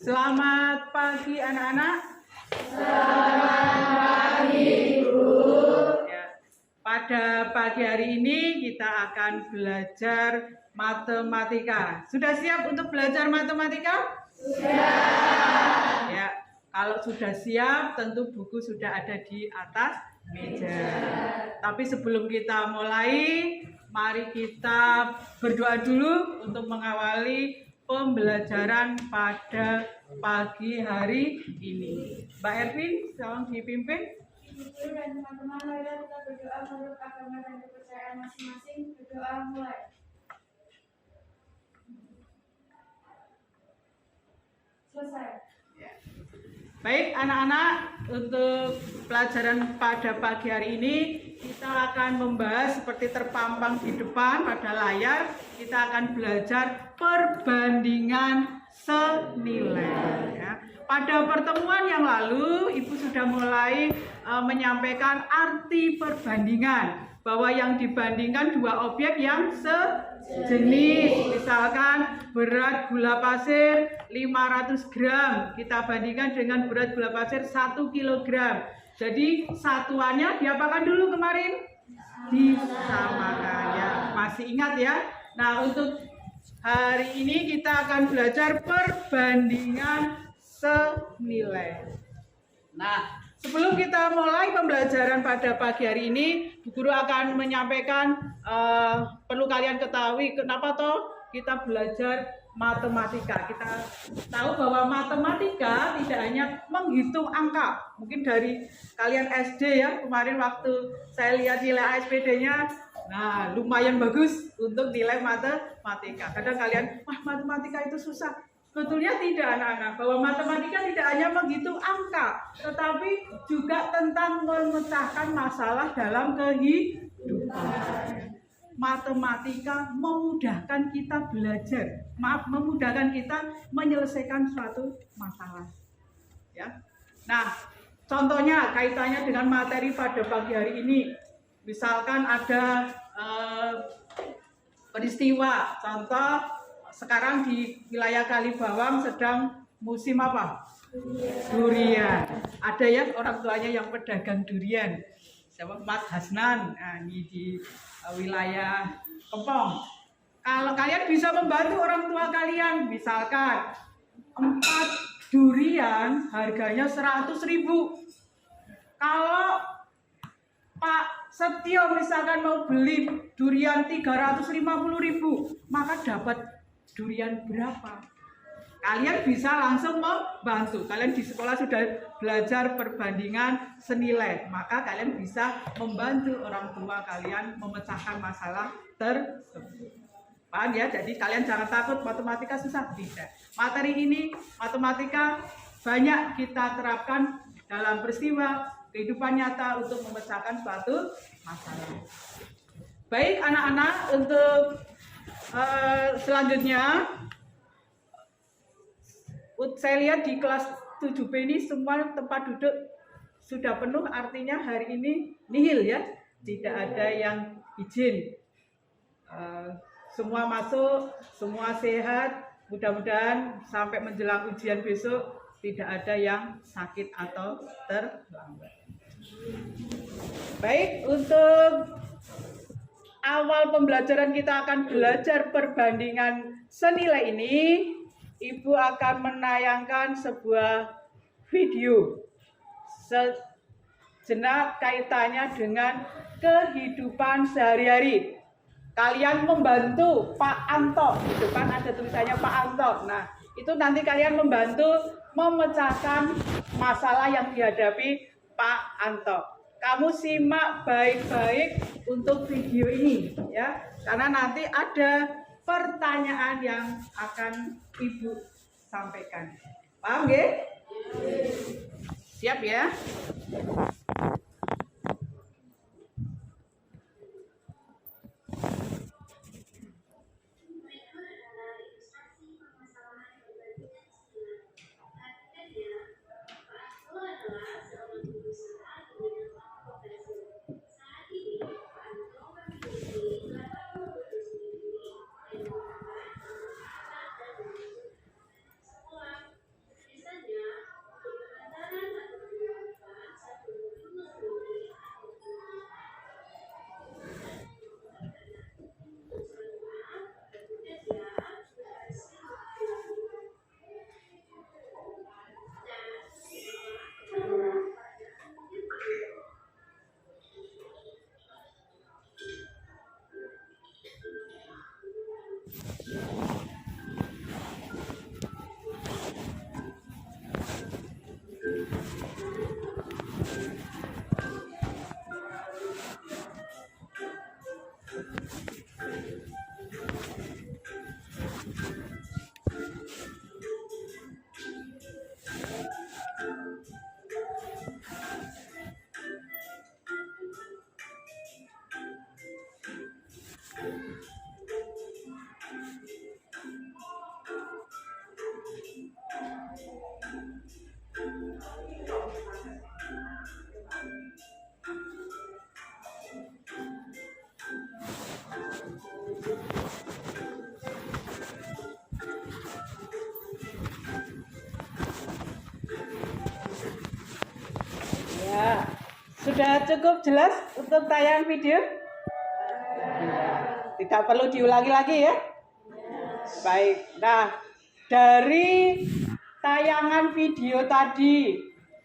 Selamat pagi anak-anak. Selamat pagi, Bu. Ya, pada pagi hari ini kita akan belajar matematika. Sudah siap untuk belajar matematika? Sudah. Ya, kalau sudah siap tentu buku sudah ada di atas meja. Tapi sebelum kita mulai, mari kita berdoa dulu untuk mengawali pembelajaran pada pagi hari ini. Mbak Ervin, tolong dipimpin. Ibu dan teman-teman, marilah kita berdoa menurut agama dan kepercayaan masing-masing. Berdoa mulai. Selesai. Baik anak-anak, untuk pelajaran pada pagi hari ini kita akan membahas seperti terpampang di depan pada layar. Kita akan belajar perbandingan senilai ya. Pada pertemuan yang lalu Ibu sudah mulai menyampaikan arti perbandingan, bahwa yang dibandingkan dua objek yang sejenis. Misalkan berat gula pasir 500 gram kita bandingkan dengan berat gula pasir 1 kilogram. Jadi satuannya diapakan dulu kemarin? Disamakan ya. Masih ingat ya? Nah, untuk hari ini kita akan belajar perbandingan senilai. Nah, sebelum kita mulai pembelajaran pada pagi hari ini, Bu Guru akan menyampaikan perlu kalian ketahui kenapa toh kita belajar matematika. Kita tahu bahwa matematika tidak hanya menghitung angka. Mungkin dari kalian SD ya, kemarin waktu saya lihat nilai ASPD-nya, nah lumayan bagus untuk nilai matematika. Kadang kalian, wah matematika itu susah. Sebetulnya tidak anak-anak, bahwa matematika tidak hanya menghitung angka, tetapi juga tentang memecahkan masalah dalam kehidupan. Matematika memudahkan kita belajar, memudahkan kita menyelesaikan suatu masalah. Ya. Nah, contohnya kaitannya dengan materi pada pagi hari ini, misalkan ada peristiwa, contoh sekarang di wilayah Kalibawang sedang musim apa? Durian. Ada ya orang tuanya yang pedagang durian. Siapa? Mas Hasnan. Nah, ini di wilayah Kempong. Kalau kalian bisa membantu orang tua kalian, misalkan 4 durian harganya 100.000. Kalau Pak Setio misalkan mau beli durian 350.000, maka dapat durian berapa? Kalian bisa langsung membantu. Kalian di sekolah sudah belajar perbandingan senilai, maka kalian bisa membantu orang tua kalian memecahkan masalah tersebut. Paham ya? Jadi kalian jangan takut matematika susah, tidak. Materi ini matematika banyak kita terapkan dalam peristiwa kehidupan nyata untuk memecahkan suatu masalah. Baik anak-anak, untuk selanjutnya saya lihat di kelas 7B ini semua tempat duduk sudah penuh, artinya hari ini nihil ya, tidak ada yang izin. Semua masuk, semua sehat, mudah-mudahan sampai menjelang ujian besok tidak ada yang sakit atau terlambat. Baik, untuk awal pembelajaran kita akan belajar perbandingan senilai ini. Ibu akan menayangkan sebuah video sejenak kaitannya dengan kehidupan sehari-hari. Kalian membantu Pak Anto, di depan ada tulisannya Pak Anto. Nah, itu nanti kalian membantu memecahkan masalah yang dihadapi Pak Anto. Kamu simak baik-baik untuk video ini ya, karena nanti ada pertanyaan yang akan Ibu sampaikan. Paham nggih? Siap ya? Sudah cukup jelas untuk tayangan video? Tidak perlu diulangi lagi ya? Baik. Nah, dari tayangan video tadi,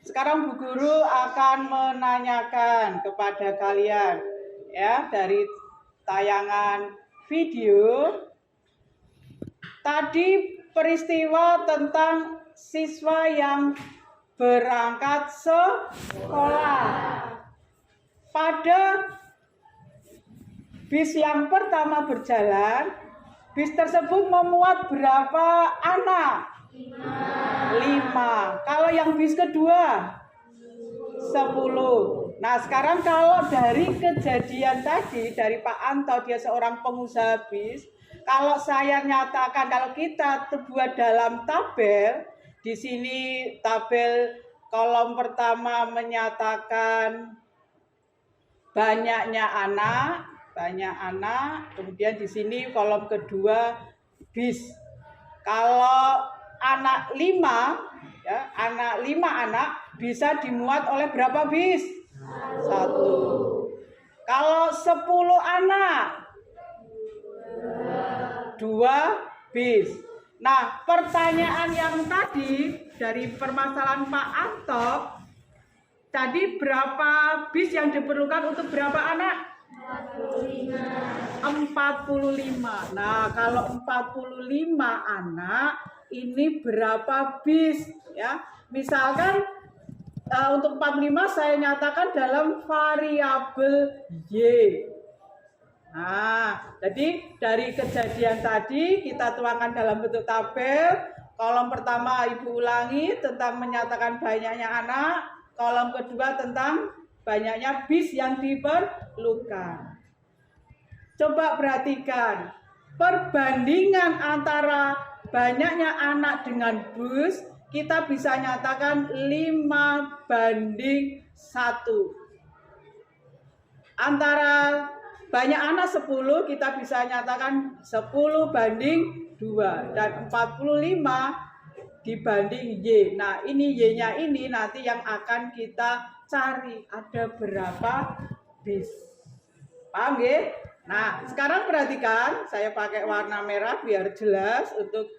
sekarang Bu Guru akan menanyakan kepada kalian ya, dari tayangan video tadi peristiwa tentang siswa yang berangkat sekolah. Pada bis yang pertama berjalan, bis tersebut memuat berapa anak? 5. Kalau yang bis kedua 10. Nah, sekarang kalau dari kejadian tadi dari Pak Anto, dia seorang pengusaha bis, kalau saya nyatakan, kalau kita buat dalam tabel, di sini tabel kolom pertama menyatakan banyaknya anak, kemudian di sini kolom kedua bis. Kalau anak 5, ya, anak 5 anak bisa dimuat oleh berapa bis? 1. Kalau 10 anak 2 bis. Nah, pertanyaan yang tadi dari permasalahan Pak Anto, tadi berapa bis yang diperlukan untuk berapa anak? 45. Nah, kalau 45 anak, ini berapa bis? Ya, misalkan untuk 45 saya nyatakan dalam variabel Y. Nah, jadi dari kejadian tadi kita tuangkan dalam bentuk tabel. Kolom pertama Ibu ulangi tentang menyatakan banyaknya anak. Kolom kedua tentang banyaknya bis yang diperlukan. Coba perhatikan perbandingan antara banyaknya anak dengan bus. Kita bisa nyatakan 5:1. Antara banyak anak 10, kita bisa nyatakan 10:2 dan 45 dibanding Y. Nah, ini Y-nya ini nanti yang akan kita cari ada berapa bis. Paham ya? Nah, sekarang perhatikan, saya pakai warna merah biar jelas untuk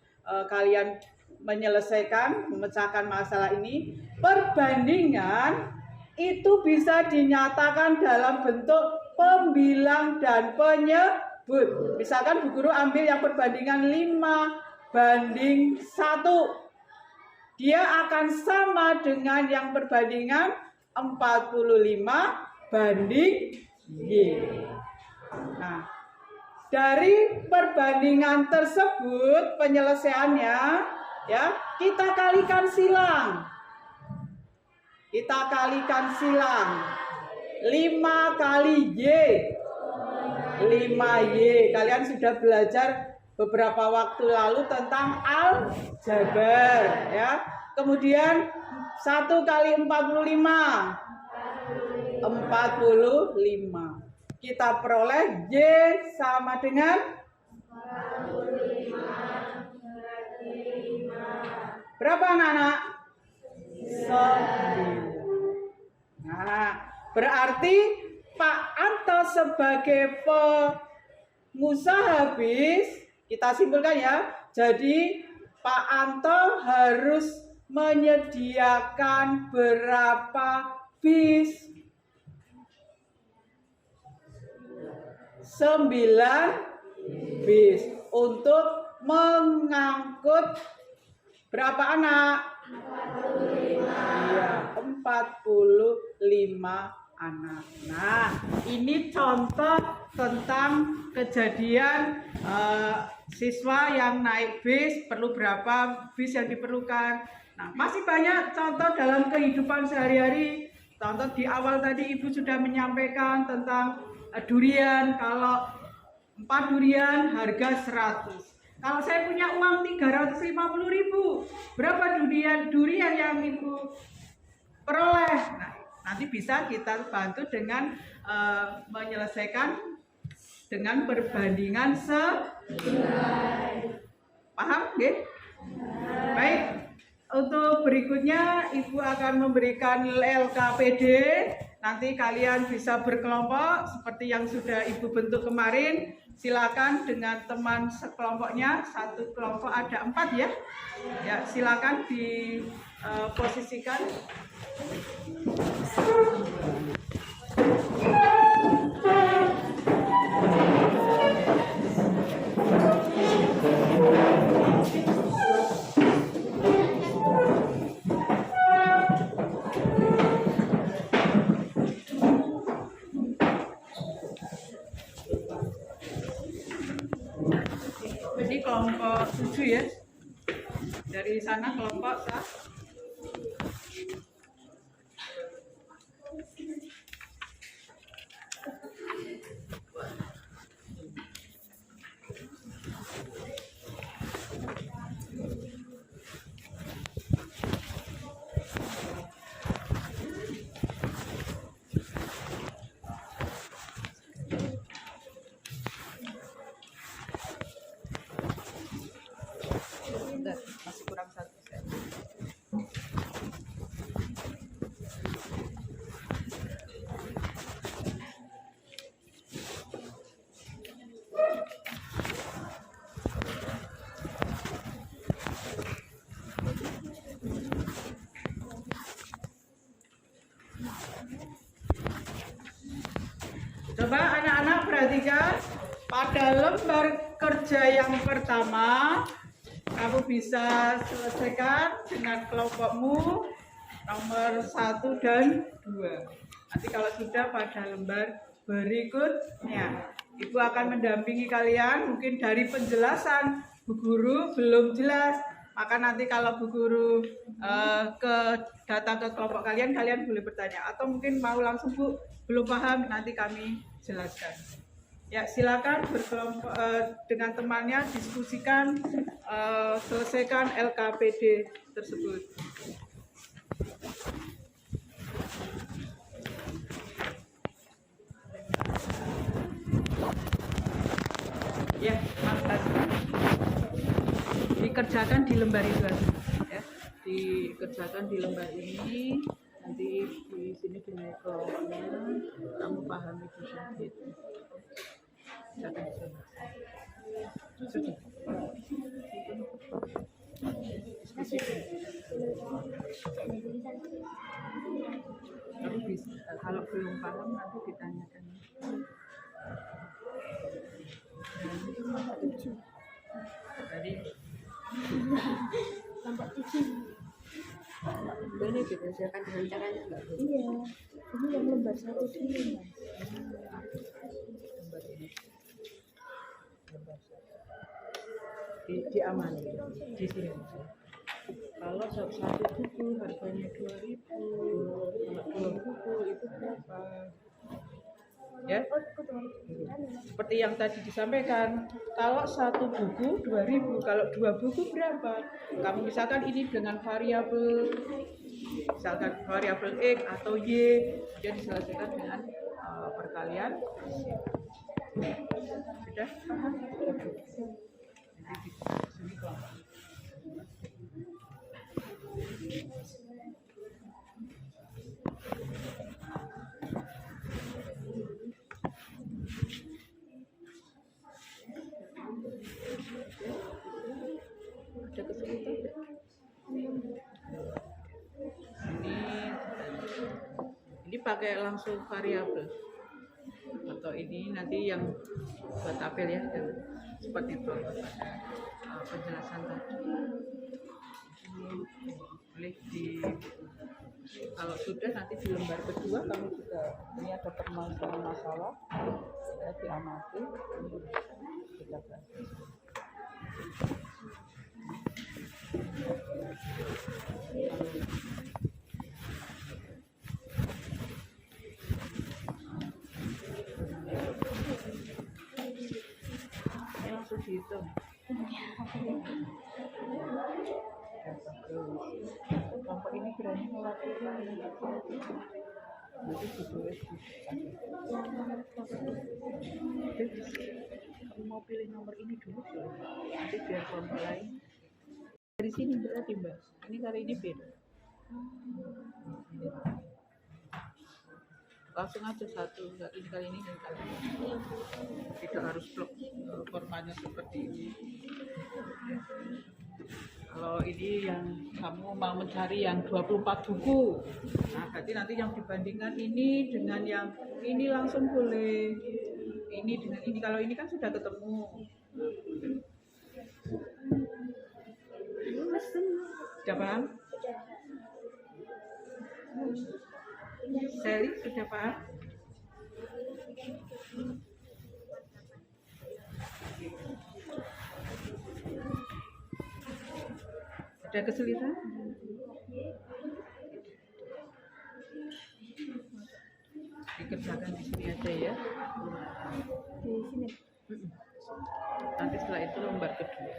kalian menyelesaikan, memecahkan masalah ini. Perbandingan itu bisa dinyatakan dalam bentuk pembilang dan penyebut. Misalkan Bu Guru ambil yang perbandingan 5:1. Dia akan sama dengan yang perbandingan 45:Y. Nah, dari perbandingan tersebut penyelesaiannya ya, kita kalikan silang. 5 kali Y, 5Y. Kalian sudah belajar beberapa waktu lalu tentang aljabar ya. Kemudian 1 kali 45, 45. Kita peroleh Y sama dengan 45. Berapa anak-anak? 9. Nah, berarti Pak Anto sebagai pengusaha bis, kita simpulkan ya. Jadi Pak Anto harus menyediakan berapa bis? 9 bis untuk mengangkut berapa anak? 45 anak. Nah, ini contoh tentang kejadian siswa yang naik bis, perlu berapa bis yang diperlukan. Nah, masih banyak contoh dalam kehidupan sehari-hari. Contoh di awal tadi Ibu sudah menyampaikan tentang durian. Kalau 4 durian harga 100. Kalau saya punya uang 350.000, berapa durian yang Ibu peroleh? Nah, nanti bisa kita bantu dengan menyelesaikan dengan perbandingan Paham, nggih? Baik. untuk berikutnya Ibu akan memberikan LKPD. Nanti kalian bisa berkelompok seperti yang sudah Ibu bentuk kemarin. Silakan dengan teman sekelompoknya. Satu kelompok ada 4 ya. Ya, silakan diposisikan. Ini kelompok 7 ya. Dari sana kelompok sah. Masih kurang 1 set. Coba anak-anak perhatikan pada lembar kerja yang pertama. Kamu bisa selesaikan dengan kelompokmu nomor 1 dan 2. Nanti kalau sudah pada lembar berikutnya, Ibu akan mendampingi kalian. Mungkin dari penjelasan Bu Guru belum jelas, maka nanti kalau Bu Guru datang ke kelompok kalian, kalian boleh bertanya. Atau mungkin mau langsung Bu, belum paham, nanti kami jelaskan. Ya, silakan berkelompok dengan temannya, diskusikan, selesaikan LKPD tersebut. Ya, makasih. Dikerjakan di lembar itu aja. Ya, dikerjakan di lembar ini. Nanti di sini dimulai kelompoknya, kamu pahami juga gitu. Sudah. Tapi bisa, kalau belum paham nanti ditanyakan. Tadi Kelompok 7. Boleh dikerjakan dengan caranya enggak? Iya, ini yang lembar 1 dulu. Diamani di sini. Kalau satu buku harganya 2.000, kalau 2 buku itu berapa? Ya, seperti yang tadi disampaikan. Kalau 1 buku 2.000, kalau 2 buku berapa? Kamu misalkan ini dengan variabel, misalkan variabel X atau Y, dia diselesaikan dengan perkalian. Sudah paham? Ada kesulitan? Ini pakai langsung variabel atau ini nanti yang buat tabel ya, seperti itu penjelasan tadi. Boleh kalau sudah nanti di lembar kedua kamu juga ini ada permasalahan masalah ya, diamati kita bahas. Ini langsung dihitung. Kelompok ini berani mewakili nanti ditulis kamu mau pilih nomor ini dulu nanti biar kelompok lain Dari sini berarti Mbak. Ini kali ini beda. Langsung aja satu, ini kali ini dan kali ini. Tidak harus blok formatnya seperti ini. Kalau ini yang kamu mau mencari yang 24 buku, nah berarti nanti yang dibandingkan ini dengan yang ini langsung boleh. Ini dengan ini, kalau ini kan sudah ketemu. Sudah paham? Sally, sudah paham? Ada kesulitan? Dikerjakan di sini aja ya. Di sini. Nanti setelah itu lembar kedua.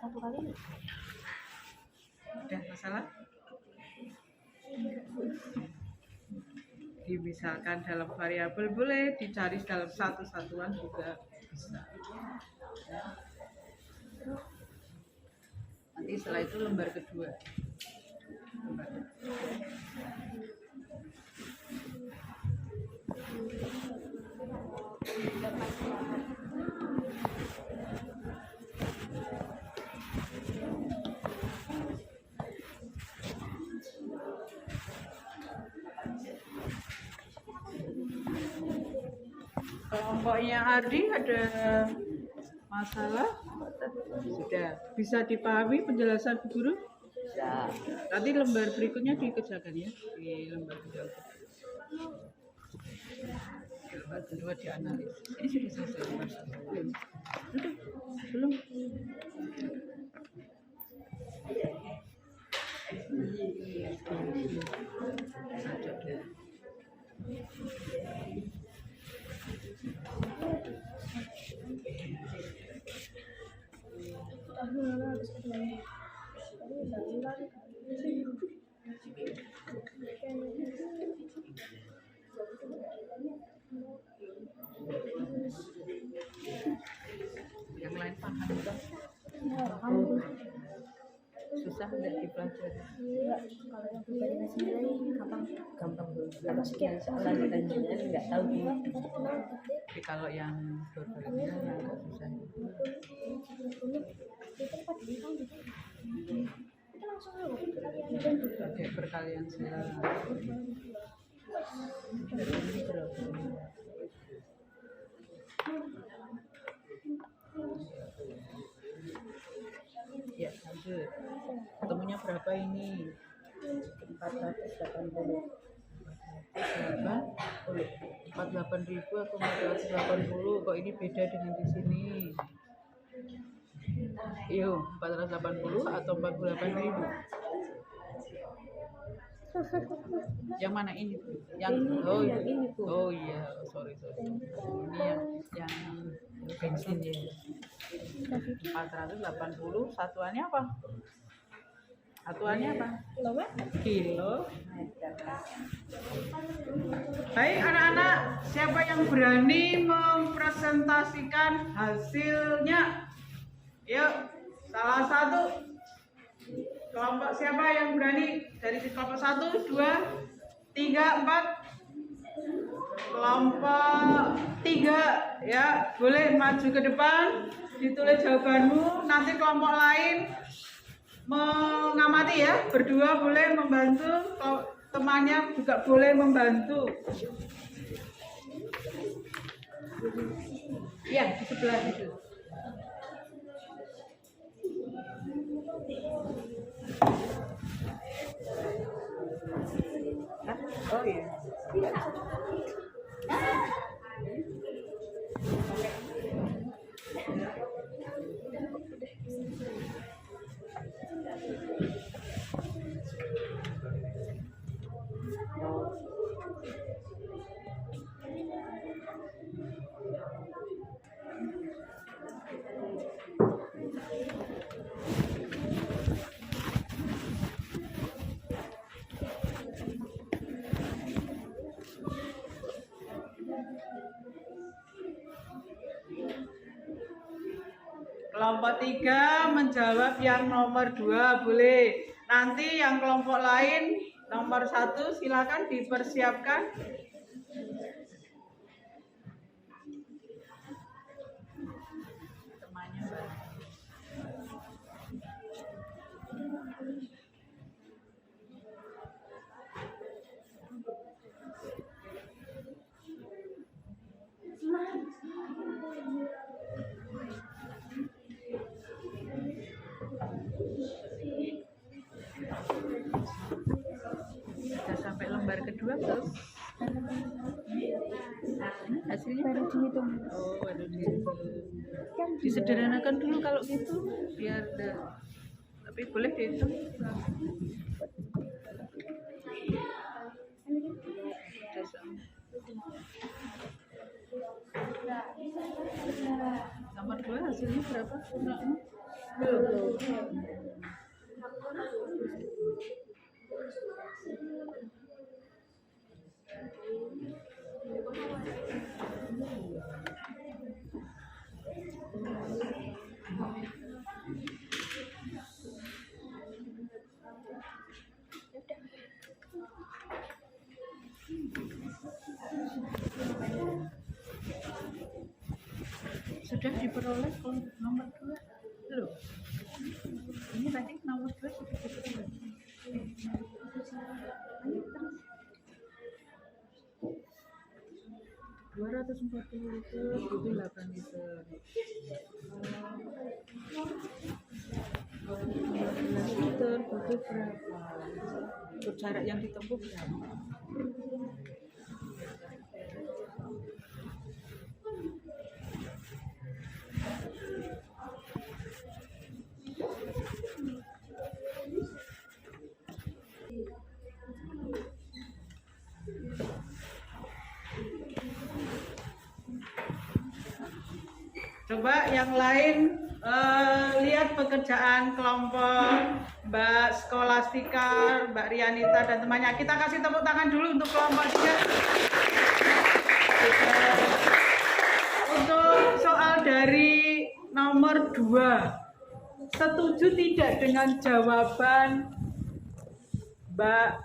Satu kali. Udah masalah? Misalkan dalam variabel boleh, dicari dalam satu satuan juga bisa. Nanti setelah itu lembar kedua. Kelompoknya Ardi ada masalah? Sudah bisa dipahami penjelasan Bu Guru? Bisa. Nanti lembar berikutnya dikerjakan ya, di lembar kedua. Lembar kedua dianalisis. Ini sudah selesai lembar satu. Belum? Sudah? Belum? Yang lain paham enggak? Susah enggak dipelajari? Kalau yang koordinasi nilai gampang kalau sekian soalan ditanyain nggak tahu. Tapi kalau yang berbaliknya yang agak susah. Pakai perkalian segala. Ya, lanjut. Ketemunya berapa ini? 480. 48.000 atau 480? Kok ini beda dengan di sini? Iyo, 480 atau 48.000? Yang mana ini? Yang oh yang ini, Bu. Oh iya, sorry. Ini yang bensin ya. 480 satuannya apa? Satuannya apa? Kilo. Baik anak-anak, siapa yang berani mempresentasikan hasilnya? Yuk, salah satu kelompok siapa yang berani? Dari kelompok 1, 2, 3, 4. Kelompok 3 ya, boleh maju ke depan, ditulis jawabanmu. Nanti kelompok lain mengamati ya, berdua boleh membantu, temannya juga boleh membantu. Ya, di sebelah itu. Oh iya. Kelompok 3 menjawab yang nomor 2 boleh. Nanti yang kelompok lain nomor 1 silakan dipersiapkan. Temannya banyak. Sudah sampai lembar kedua belum? Hasilnya Baru dihitung. oh baru disederhanakan dulu kalau gitu biar tapi boleh dihitung. Sudah sampai. Nomor 2 hasilnya berapa? Belum. Sudah diperoleh nomor 2 belum? Ini tadi nomor 2 sudah diperoleh. Ayo terus. 240 liter butuh 8 liter. 15 liter butuh berapa? Untuk jarak yang ditempuh berapa? Coba yang lain lihat pekerjaan kelompok Mbak Skolastika, Mbak Rianita dan temannya. Kita kasih tepuk tangan dulu untuk kelompok 3. Untuk soal dari nomor 2, setuju tidak dengan jawaban Mbak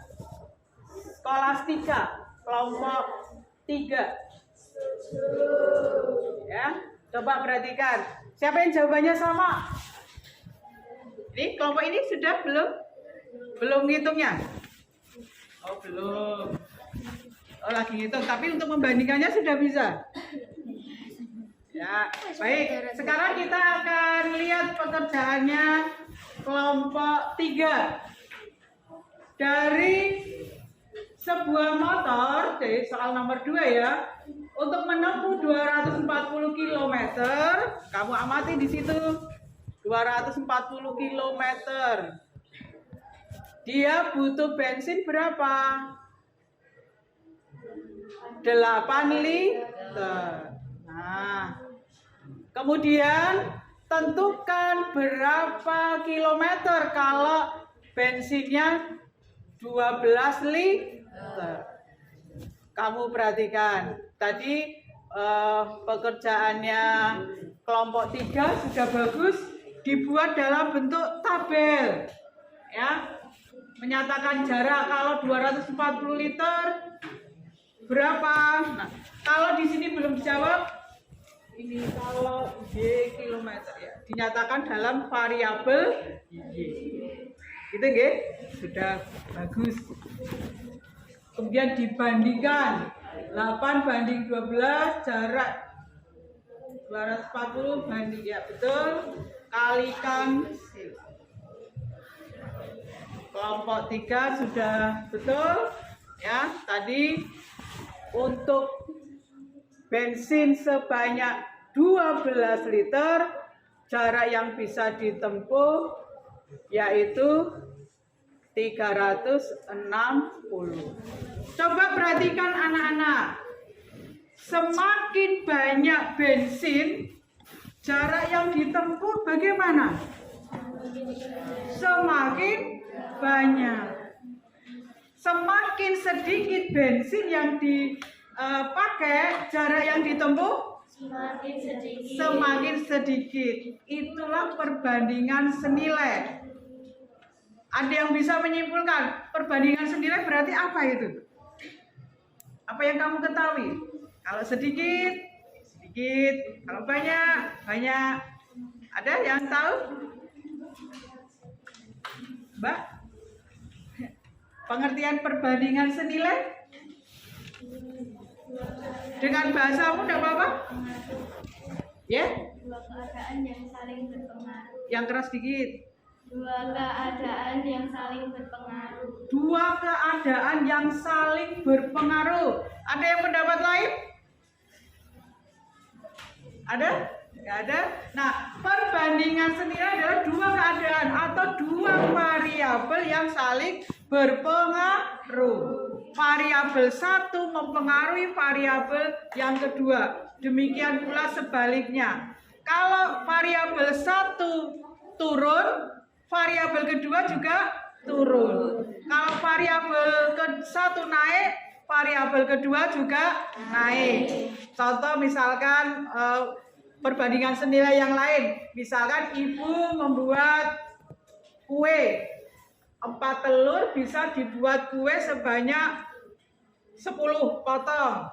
Skolastika kelompok 3? Ya. Coba perhatikan, siapa yang jawabannya sama? Ini kelompok ini sudah belum ngitungnya? Oh belum. Oh lagi ngitung, tapi untuk membandingkannya sudah bisa. Ya, baik. Sekarang kita akan lihat pekerjaannya kelompok 3. Dari sebuah motor, dari soal nomor 2 ya. Untuk menempuh 240 km, kamu amati di situ 240 km. Dia butuh bensin berapa? 8 liter. Nah, kemudian tentukan berapa kilometer kalau bensinnya 12 liter. Kamu perhatikan, tadi pekerjaannya kelompok 3 sudah bagus, dibuat dalam bentuk tabel, ya, menyatakan jarak kalau 240 liter berapa. Nah, kalau di sini belum dijawab, ini kalau Y kilometer ya, dinyatakan dalam variabel Y. Itu nggih, sudah bagus. Kemudian dibandingkan 8 banding 12, jarak 240 banding, ya betul, kalikan kelompok 3 sudah betul ya. Tadi untuk bensin sebanyak 12 liter, jarak yang bisa ditempuh yaitu 360. Coba perhatikan anak-anak, semakin banyak bensin, jarak yang ditempuh bagaimana? Semakin banyak. Semakin sedikit bensin yang dipakai, jarak yang ditempuh Semakin sedikit. Semakin sedikit. Itulah perbandingan senilai. Ada yang bisa menyimpulkan perbandingan senilai berarti apa itu? Apa yang kamu ketahui? Kalau sedikit, sedikit. Kalau banyak, banyak. Ada yang tahu? Mbak? Pengertian perbandingan senilai? Dengan bahasamu tidak apa-apa? Ya? Dua keadaan yang saling berpengaruh. Yang keras sedikit. Dua keadaan yang saling berpengaruh. Dua keadaan yang saling berpengaruh. Ada yang pendapat lain? Ada? Tidak ada. Nah, perbandingan senilai adalah dua keadaan atau dua variabel yang saling berpengaruh. Variabel satu mempengaruhi variabel yang kedua. Demikian pula sebaliknya. Kalau variabel satu turun, variabel kedua juga turun. Kalau variabel satu naik, variabel kedua juga naik. Contoh misalkan perbandingan senilai yang lain. Misalkan ibu membuat kue 4 telur, bisa dibuat kue sebanyak 10 potong.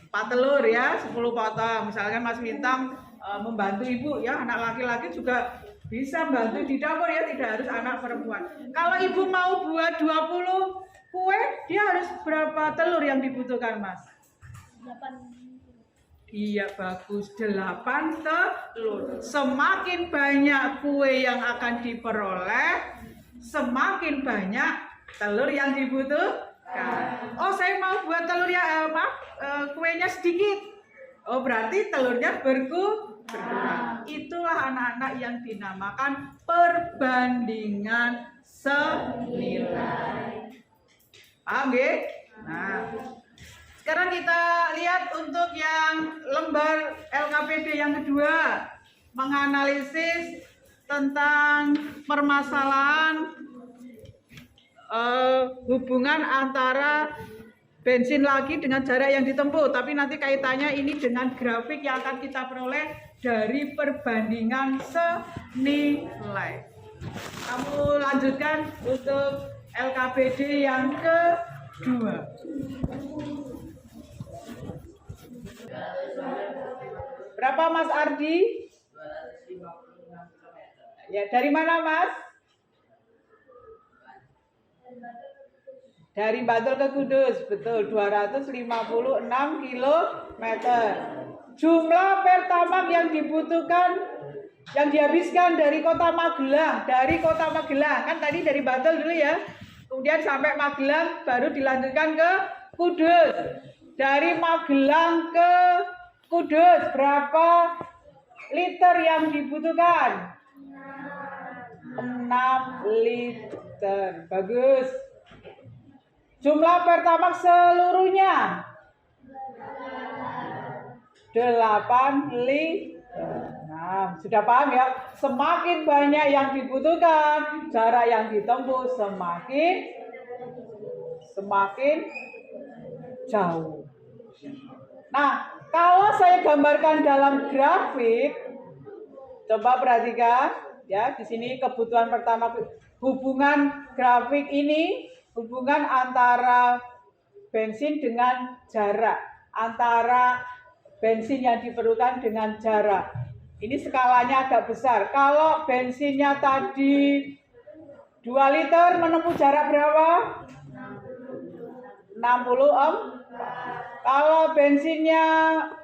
4 telur ya, 10 potong. Misalkan Mas Bintang membantu ibu ya, anak laki-laki juga bisa bantu di dapur ya, tidak harus anak perempuan. Kalau ibu mau buat 20 kue, dia harus berapa telur yang dibutuhkan, Mas? 8. Iya, bagus. 8 telur. Semakin banyak kue yang akan diperoleh, semakin banyak telur yang dibutuhkan. Oh, saya mau buat telur ya, kuenya sedikit. Oh, berarti telurnya berkurang. Itulah anak-anak yang dinamakan perbandingan senilai. Paham ya? Nah, sekarang kita lihat untuk yang lembar LKPD yang kedua, menganalisis tentang permasalahan hubungan antara bensin lagi dengan jarak yang ditempuh. Tapi nanti kaitannya ini dengan grafik yang akan kita peroleh dari perbandingan senilai. Kamu lanjutkan untuk LKPD yang kedua. Berapa Mas Ardi? Ya, dari mana Mas? Dari Bantul ke Kudus, betul, 256 km. Jumlah pertamax yang dibutuhkan, yang dihabiskan dari kota Magelang, kan tadi dari Bantul dulu ya, kemudian sampai Magelang, baru dilanjutkan ke Kudus. Dari Magelang ke Kudus, berapa liter yang dibutuhkan? 6 liter, bagus. Jumlah pertamax seluruhnya 8 liter. Nah, sudah paham ya? Semakin banyak yang dibutuhkan, jarak yang ditempuh semakin jauh. Nah, kalau saya gambarkan dalam grafik, coba perhatikan ya, di sini kebutuhan pertama, hubungan grafik ini, hubungan antara bensin dengan jarak, antara bensin yang diperlukan dengan jarak. Ini skalanya agak besar. Kalau bensinnya tadi 2 liter menempuh jarak berapa? 64. Kalau bensinnya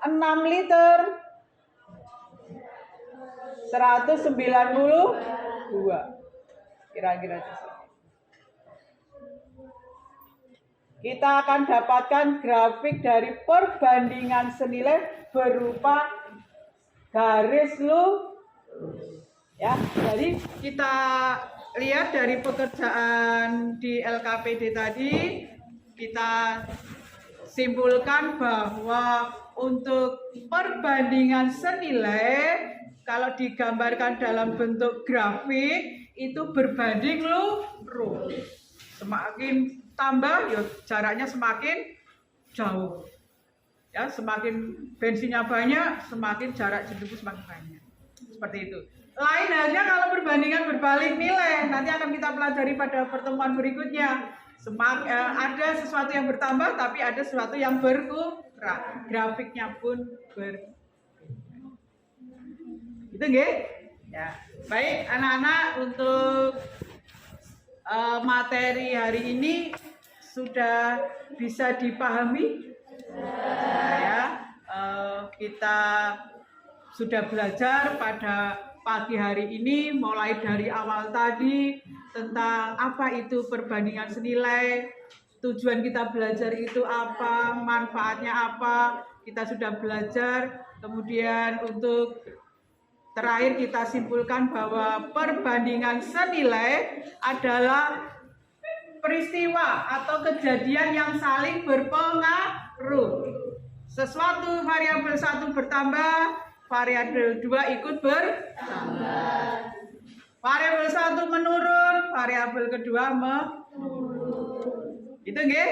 6 liter 192. Kira-kira di sini. Kita akan dapatkan grafik dari perbandingan senilai berupa garis lurus. Ya, jadi kita lihat dari pekerjaan di LKPD tadi, kita simpulkan bahwa untuk perbandingan senilai, kalau digambarkan dalam bentuk grafik, itu berbanding lurus. Semakin tambah, ya jaraknya semakin jauh. Ya, semakin bensinnya banyak, semakin jarak jemput semakin banyak. Seperti itu. Lain halnya kalau perbandingan berbalik nilai, nanti akan kita pelajari pada pertemuan berikutnya. Ada sesuatu yang bertambah, tapi ada sesuatu yang berkurang. Grafiknya pun berbeda. Itu nggih? Ya. Baik, anak-anak, untuk materi hari ini sudah bisa dipahami? Ya, kita sudah belajar pada pagi hari ini mulai dari awal tadi tentang apa itu perbandingan senilai, tujuan kita belajar itu apa, manfaatnya apa, kita sudah belajar. Kemudian untuk terakhir kita simpulkan bahwa perbandingan senilai adalah peristiwa atau kejadian yang saling berpengaruh. Sesuatu variabel satu bertambah, variabel 2 ikut bertambah. Variabel 1 menurun, variabel kedua menurun. Itu nggih?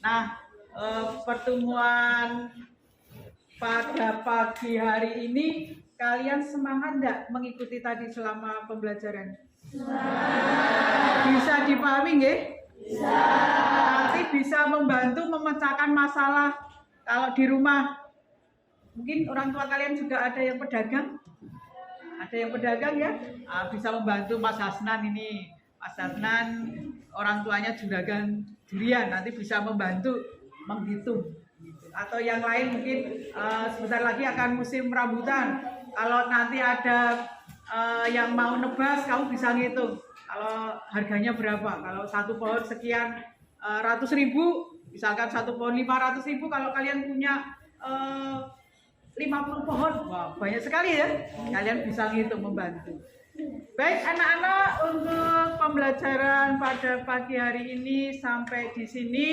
Nah, pertemuan pada pagi hari ini kalian semangat enggak mengikuti tadi selama pembelajaran? Bisa dipahami nggih? Bisa. Nanti bisa membantu memecahkan masalah kalau di rumah. Mungkin orang tua kalian juga ada yang pedagang. Ada yang pedagang ya? Bisa membantu Mas Hasnan ini. Mas Hasnan orang tuanya juragan durian, nanti bisa membantu menghitung. Atau yang lain mungkin sebentar lagi akan musim rambutan. Kalau nanti ada yang mau nebas, kamu bisa ngitung kalau harganya berapa. Kalau satu pohon sekian ratus ribu, misalkan satu pohon 500.000. Kalau kalian punya 50 pohon, wah banyak sekali ya. Kalian bisa ngitung, membantu. Baik anak-anak, untuk pembelajaran pada pagi hari ini sampai di sini.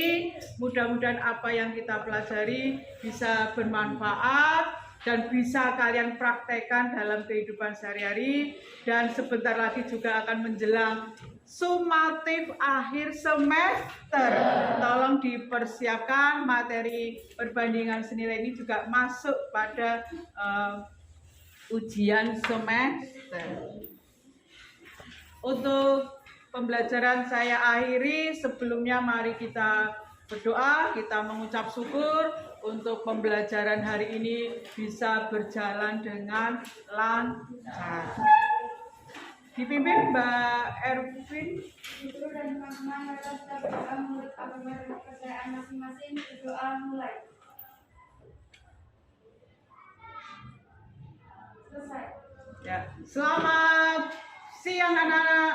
Mudah-mudahan apa yang kita pelajari bisa bermanfaat dan bisa kalian praktekkan dalam kehidupan sehari-hari. Dan sebentar lagi juga akan menjelang sumatif akhir semester. Tolong dipersiapkan materi perbandingan senilai ini juga masuk pada ujian semester. Untuk pembelajaran saya akhiri, sebelumnya mari kita berdoa, kita mengucap syukur untuk pembelajaran hari ini bisa berjalan dengan lancar. Dipimpin Mbak Erwin. Guru dan teman-teman, mari kita berdoa menurut agama dan kepercayaan masing-masing. Berdoa mulai. Selesai. Ya, selamat siang anak-anak.